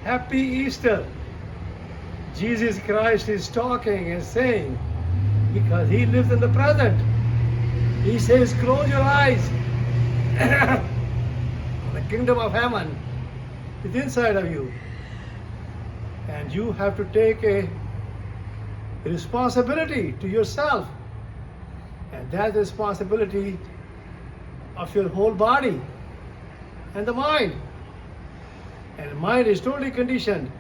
Happy Easter. Jesus Christ is talking and saying, because he lives in the present. He says, close your eyes. The kingdom of heaven is inside of you. And you have to take a responsibility to yourself. And that responsibility of your whole body and the mind. And the mind is totally conditioned.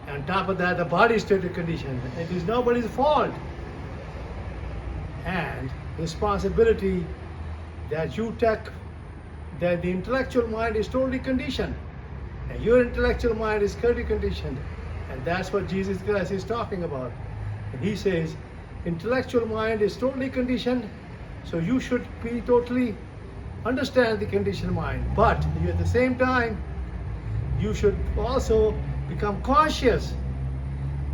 On top of that, the body is totally conditioned. It is nobody's fault. And responsibility that you take, that the intellectual mind is totally conditioned. And your intellectual mind is totally conditioned. And that's what Jesus Christ is talking about. And he says, intellectual mind is totally conditioned, so you should be totally understand the conditioned mind. But at the same time, you should also become conscious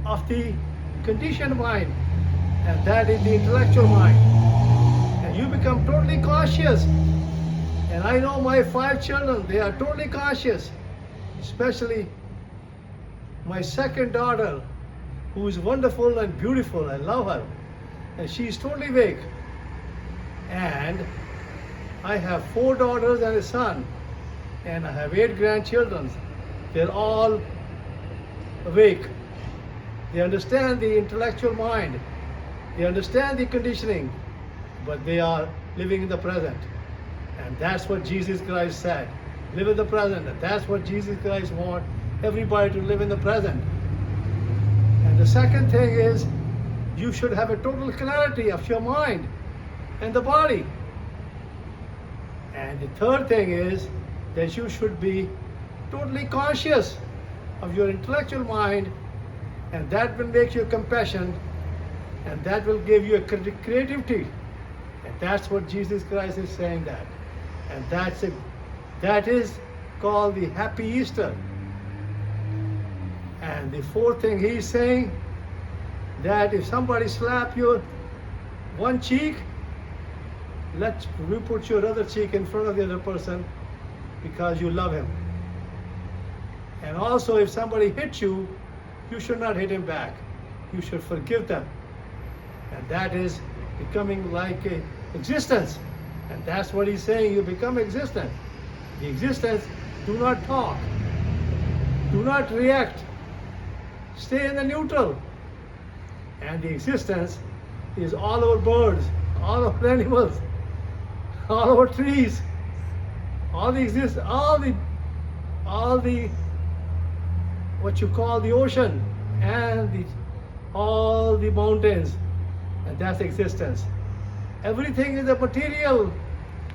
of the conditioned mind, and that is the intellectual mind. And you become totally conscious. And I know my 5 children, they are totally conscious, especially my second daughter, who is wonderful and beautiful. I love her. And she's totally awake. And I have 4 daughters and a son. And I have 8 grandchildren. They're all awake. They understand the intellectual mind. They understand the conditioning. But they are living in the present. And that's what Jesus Christ said. Live in the present. And that's what Jesus Christ wants everybody to live in the present. And the second thing is, you should have a total clarity of your mind and the body. And the third thing is that you should be totally conscious of your intellectual mind, and that will make you compassion, and that will give you a creativity. And that's what Jesus Christ is saying that. And that is called the Happy Easter. And the fourth thing he's saying, that if somebody slap your one cheek, you put your other cheek in front of the other person because you love him. And also, if somebody hits you, you should not hit him back. You should forgive them. And that is becoming like a existence. And that's what he's saying, you become existent. The existence, do not talk. Do not react. Stay in the neutral. And the existence is all over birds, all over animals, all over trees, all the what you call the ocean, and all the mountains, and that's existence. Everything is the material,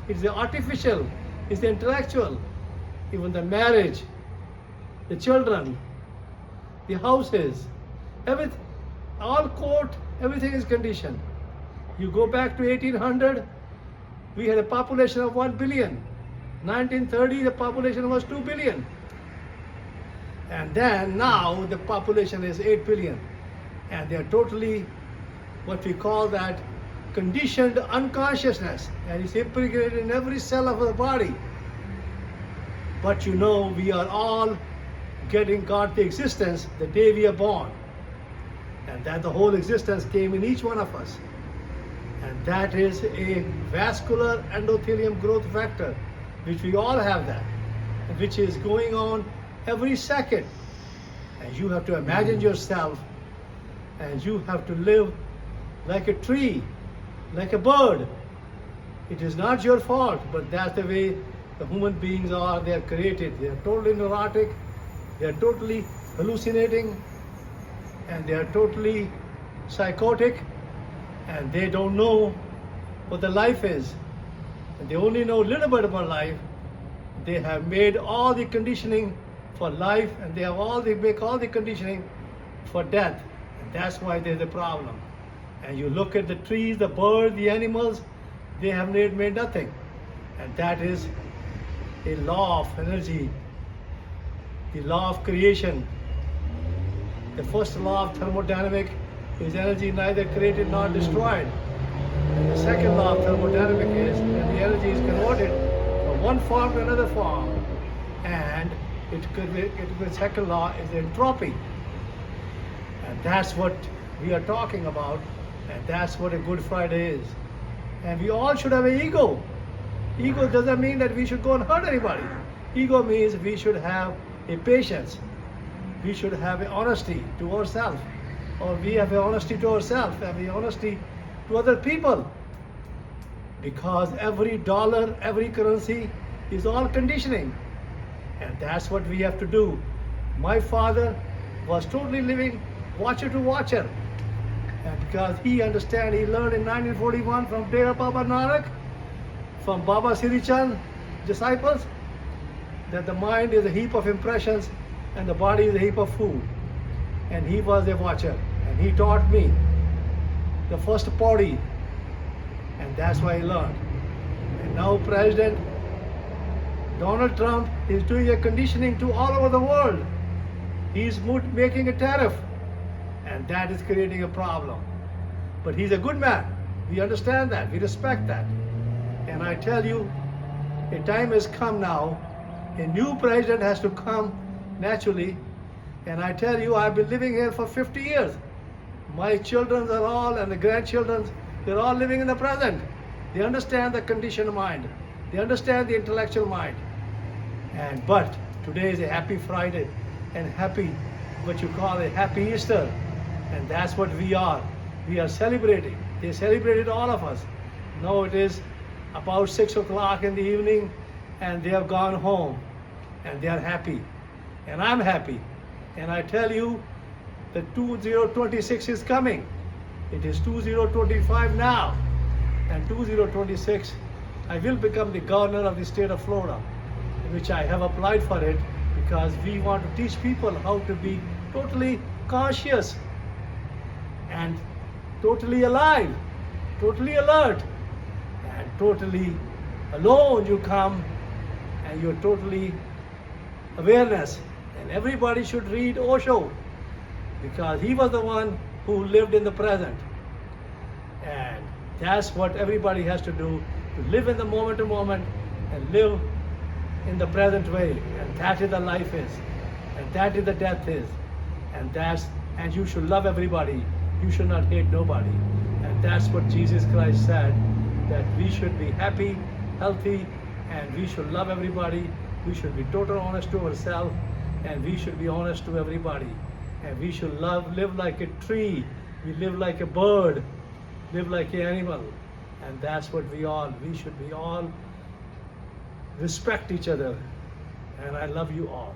it's the artificial, it's the intellectual, even the marriage, the children, the houses, everything, all court, everything is conditioned. You go back to 1800, we had a population of 1 billion. 1930, the population was 2 billion. And then now the population is 8 billion. And they're totally what we call that conditioned unconsciousness. And it's impregnated in every cell of the body. But you know, we are all got the existence the day we are born. And that the whole existence came in each one of us. And that is a vascular endothelium growth factor, which we all have that, which is going on every second. And you have to imagine yourself, and you have to live like a tree, like a bird. It is not your fault, but that's the way the human beings are. They are created. They are totally neurotic. They are totally hallucinating. And they are totally psychotic. And they don't know what the life is. And they only know a little bit about life. They have made all the conditioning for life, and they have make all the conditioning for death. And that's why there's a problem. And you look at the trees, the birds, the animals, they have made nothing. And that is a law of energy, the law of creation. The first law of thermodynamics is energy neither created nor destroyed. And the second law of thermodynamics is that the energy is converted from one form to another form. And The second law is entropy. And that's what we are talking about. And that's what a Good Friday is. And we all should have an ego. Ego doesn't mean that we should go and hurt anybody. Ego means we should have a patience. We should have an honesty to ourselves. Or we have an honesty to ourselves, have an honesty to other people. Because every dollar, every currency is all conditioning. And that's what we have to do. My father was totally living watcher to watcher. And because he understand, he learned in 1941 from Dera Baba Nanak, from Baba Sri Chand disciples, that the mind is a heap of impressions and the body is a heap of food. And he was a watcher. And he taught me the first pauri. And that's why I learned. And now President Donald Trump is doing a conditioning to all over the world. He's making a tariff. And that is creating a problem. But he's a good man. We understand that. We respect that. And I tell you, a time has come now. A new president has to come naturally. And I tell you, I've been living here for 50 years. My children are all, and the grandchildren, they're all living in the present. They understand the conditioned mind. They understand the intellectual mind. But today is a happy Friday and happy, what you call a happy Easter. And that's what we are. We are celebrating. They celebrated all of us. Now it is about 6 o'clock in the evening and they have gone home and they are happy. And I'm happy. And I tell you, the 2026 is coming. It is 2025 now. And 2026, I will become the governor of the state of Florida, which I have applied for it because we want to teach people how to be totally conscious and totally alive, totally alert, and totally alone. You come and you're totally awareness. And everybody should read Osho because he was the one who lived in the present. And that's what everybody has to do, to live in the moment to moment and live in the present way. And that is the life is. And that is the death is. And you should love everybody. You should not hate nobody. And that's what Jesus Christ said, that we should be happy, healthy, and we should love everybody. We should be totally honest to ourselves, and we should be honest to everybody. And we should live like a tree. We live like a bird, live like an animal. And that's what we should be all respect each other. And I love you all.